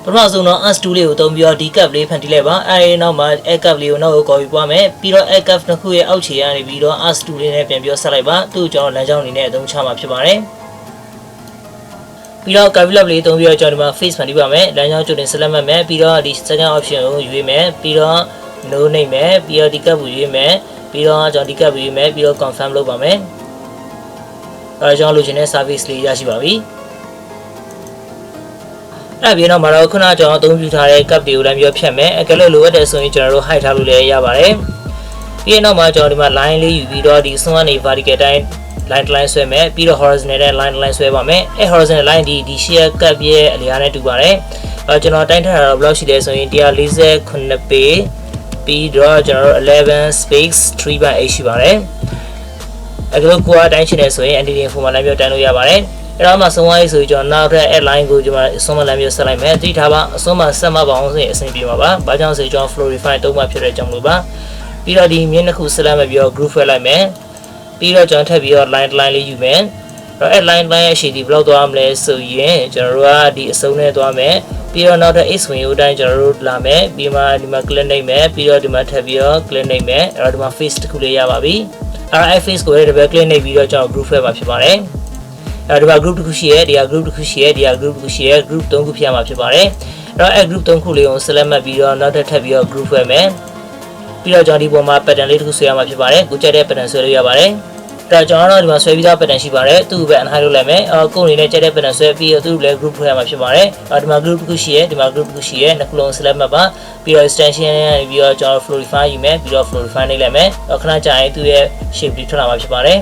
ပထမဆုံးတော့ us2 လေးကိုသုံးပြီးတော့ဒီ cap လေးဖန်တီးလိုက်ပါအဲဒီနောက်မှာ air cap လေးကိုနောက်ကို copy ပွားမယ်ပြီးတော့ air cap တစ်ခုရဲ့အောက်ခြေကနေပြီးတော့ us2 လေးနဲ့ပြန်ပြီးတော့ဆက်လိုက်ပါသူ့ကျွန်တော်လမ်းကြောင်းအနေနဲ့အသုံးချမှာဖြစ်ပါတယ်ပြီးတော့ copy lab လေးသုံးပြီးတော့ကျွန်တော်ဒီမှာ face ဖန်တီးပါမယ်လမ်းကြောင်းကြိုတင် select မှတ်မယ်ပြီးတော့ဒီ second option ကိုရွေးမယ်ပြီးတော့ no နှိပ်မယ်ပြီးတော့ဒီ cap ကိုရွေးမယ်ပြီးတော့ကျွန်တော်ဒီ cap ကိုရွေးမယ်ပြီးတော့ confirm လုပ်ပါမယ်အဲကျွန်တော်လိုချင်တဲ့ service လေးရရှိပါပြီအဲ့ပြီးတော့မှာတော့ခုနကျွန်တော်အသုံးပြုထားတဲ့ cap တွေကိုလည်းမျိုးဖြတ်မယ်အကယ်လို့လိုအပ်တယ်ဆိုရင်ကျွန်တော်တို့ hide ထားလို့လည်းရပါတယ်ပြီးတော့မှာကျွန်တော်ဒီမှာ line လေးယူပြီးတော့ဒီစွန်းကနေ vertical တိုင်း line ဆွဲမယ်ပြီးတော့ horizontal တိုင်း line ဆွဲပါမယ်အဲ horizontal line ဒီ share cap ရဲ့အလျားနဲ့တူပါတယ်ကျွန်တော်တိုင်းထားတာတော့ဘယ်လောက်ရှိလဲဆိုရင်148 ပေပြီးတော့ကျွန်တော်တို့11 space 3/8ရှိပါတယ်အကယ်လို့ကိုယ်အတိုင်းရှင်းနေဆိုရင် entity format လည်းမျိုးတိုင်းလို့ရပါတယ်အဲ့တော့မှဆုံးသွားပြီဆိုရင်ကျွန်တော်နောက်ထပ် add line ကိုကျွန်တော်အဆုံးမလမ်းမျိုးဆက်လိုက်မယ်သိထားပါအဆုံးမဆက်မပါအောင်ဆိုရင်အဆင်ပြေမှာပါဘာကြောင့်ဆိုကျွန်တော် florify သုံးမှဖြစ်တဲ့ကြောင့်လို့ပါပြီးတော့ဒီမြင်းတစ်ခုဆက်လိုက်မယ်ပြီးတော့ group ဖွဲ့လိုက်မယ်ပြီးတော့ကျွန်တော်ထပ်ပြီးတော့ line လေးယူမယ်အဲ့ line ရဲ့ရှည်ဒီဘယ်လောက်သွားမလဲဆိုရင်ကျွန်တော်တို့ကဒီအစုံနဲ့သွားမယ်ပြီးတော့နောက်ထပ် x ဝင်ရိုးတိုင်းကျွန်တော်တို့လာမယ်ပြီးမှဒီမှာ click နှိပ်မယ်ပြီးတော့ဒီမှာထပ်ပြီးတော့ click နှိပ်မယ်အဲ့တော့ဒီမှာ face တစ်ခုလေးရပါပြီအဲ့ face ကိုလည်း double click နှိပ်ပြီးတော့ကျွန်တော် group ဖွဲ့မှာဖြစ်ပါတယ်ဒီမှာ group တစ်ခုရှိရဲဒီက group တစ်ခုရှိရဲဒီက group တစ်ခုရှိရဲ group 3ခုဖြစ်ရမှာဖြစ်ပါတယ်အဲ့တော့ group 3ခုလေးကို select မှတ်ပြီးတော့နောက်ထပ်ပြီးတော့ group ဖွဲ့မယ်ပြီးတော့ကျွန်တော်ဒီပေါ်မှာ pattern လေးတစ်ခုဆွဲရမှာဖြစ်ပါတယ်ကိုကြိုက်တဲ့ pattern ဆွဲလို့ရပါတယ်အဲ့တော့ကျွန်တော်တို့ဒီမှာဆွဲပြီးသား pattern ရှိပါတယ်သူ့ကိုပဲ unhide လုပ်လိုက်မယ်ကိုယ်အနေနဲ့ကြိုက်တဲ့ pattern ဆွဲပြီးတော့သူ့ကိုလည်း group ဖွဲ့ရမှာဖြစ်ပါတယ်ဒီမှာ group တစ်ခုရှိရဲဒီမှာ group တစ်ခုရှိရဲနှစ်ခုလုံး select မှတ်ပါပြီးတော့ extension နဲ့ပြီးတော့ကျွန်တော် florify ယူမယ်ပြီးတော့ florify နှိပ်လိုက်မယ်ခဏကြာရင်သူ့ရဲ့ shape လေးထွက်လာမှာဖြစ်ပါတယ်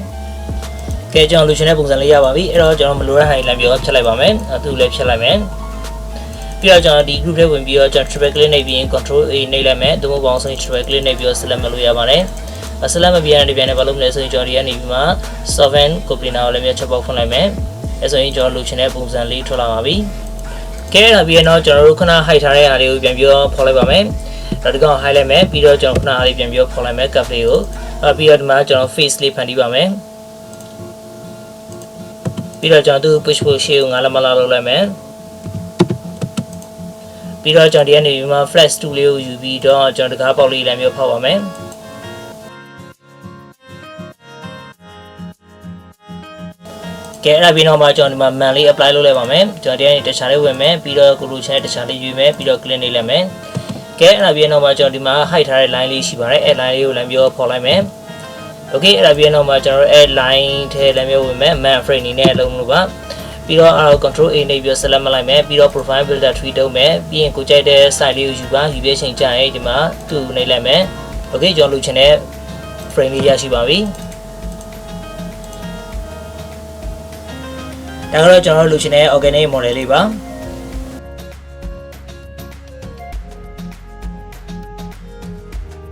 ကဲကျွန်တော်လိုချင်တဲ့ပုံစံလေးရပါပြီအဲ့တော့ကျွန်တော်မလိုတဲ့ဟာတွေလည်းပြောဖြတ်လိုက်ပါမယ်သူ့လည်းဖြတ်လိုက်မယ်ပြီးတော့ကျွန်တော်ဒီ group ထဲဝင်ပြီးတော့ကျွန်တော် triple click နှိပ်ပြီးရင် control A နှိပ်လိုက်မယ်သူ့ဘပေါင်းဆိုရင် triple click နှိပ်ပြီးတော့ select လုပ်လို့ရပါတယ်select မပြရတဲ့ပြန်နဲ့ဘာလုပ်မလဲဆိုရင်ကျွန်တော်ဒီကနေပြီးမှ 7 coupler ကိုလည်းမြတ်ချက်ပေါက်ဖွင့်လိုက်မယ်အဲဆိုရင်ကျွန်တော်လိုချင်တဲ့ပုံစံလေးထွက်လာပါပြီကဲဒါပြီးတော့ကျွန်တော်တို့ခဏ hide ထားတဲ့ဟာလေးကိုပြန်ပြီးတော့ဖော်လိုက်ပါမယ်ဒါဒီကောင် hide လိုက်မယ်ပြီးတော့ကျွန်တော်ခဏလေးပြန်ပြီးတော့ဖော်လိုက်မယ် cap လေးကိုပြီးတော့ဒီမှာကျွန်တော် face လေးဖန်တီးပါမယ်ပြီးတော့ကျွန်တော်သူ push ဖို့ရှေ့ကိုငါလက်မလာလုပ်လိုက်မယ်ပြီးတော့ကျွန်တော်ဒီကနေဒီမှာ flash tool လေးကိုယူပြီးတော့ကျွန်တော်တကားပေါက်လေးလည်းမျိုးဖောက်ပါမယ်ကဲအဲ့ဒါပြီးတော့မှကျွန်တော်ဒီမှာ man လေး apply လုပ်လိုက်ပါမယ်ကျွန်တော်ဒီကနေတခြားလေးဝင်မယ်ပြီးတော့ကိုလိုချင်တဲ့တခြားလေးယူမယ်ပြီးတော့ click နှိပ်လိုက်မယ်ကဲအဲ့ဒါပြီးတော့မှကျွန်တော်ဒီမှာ hide ထားတဲ့ line လေးရှိပါတယ်အဲ့ line လေးကိုလည်းမျိုးဖော်လိုက်မယ်okay အဲ့ဒါပြီးတော့မှကျွန်တော်တို့အဲ့ line ထဲလည်းမျိုးဝင်မယ် man frame နေနဲ့အလုံးလို့ပါပြီးတော့အဲ့ control A နှိပ်ပြီး select မှတ်လိုက်မယ်ပြီးတော့ profile builder tree တုံးမယ်ပြီးရင်ကိုကြိုက်တဲ့ site လေးကိုယူပါယူပြချိန်ကြာရင်ဒီမှာသူ့နှိပ်လိုက်မယ် okay ကျွန်တော်လိုချင်တဲ့ frame လေးရရှိပါပြီဒါကတော့ကျွန်တော်တို့လိုချင်တဲ့ organic model လေးပါ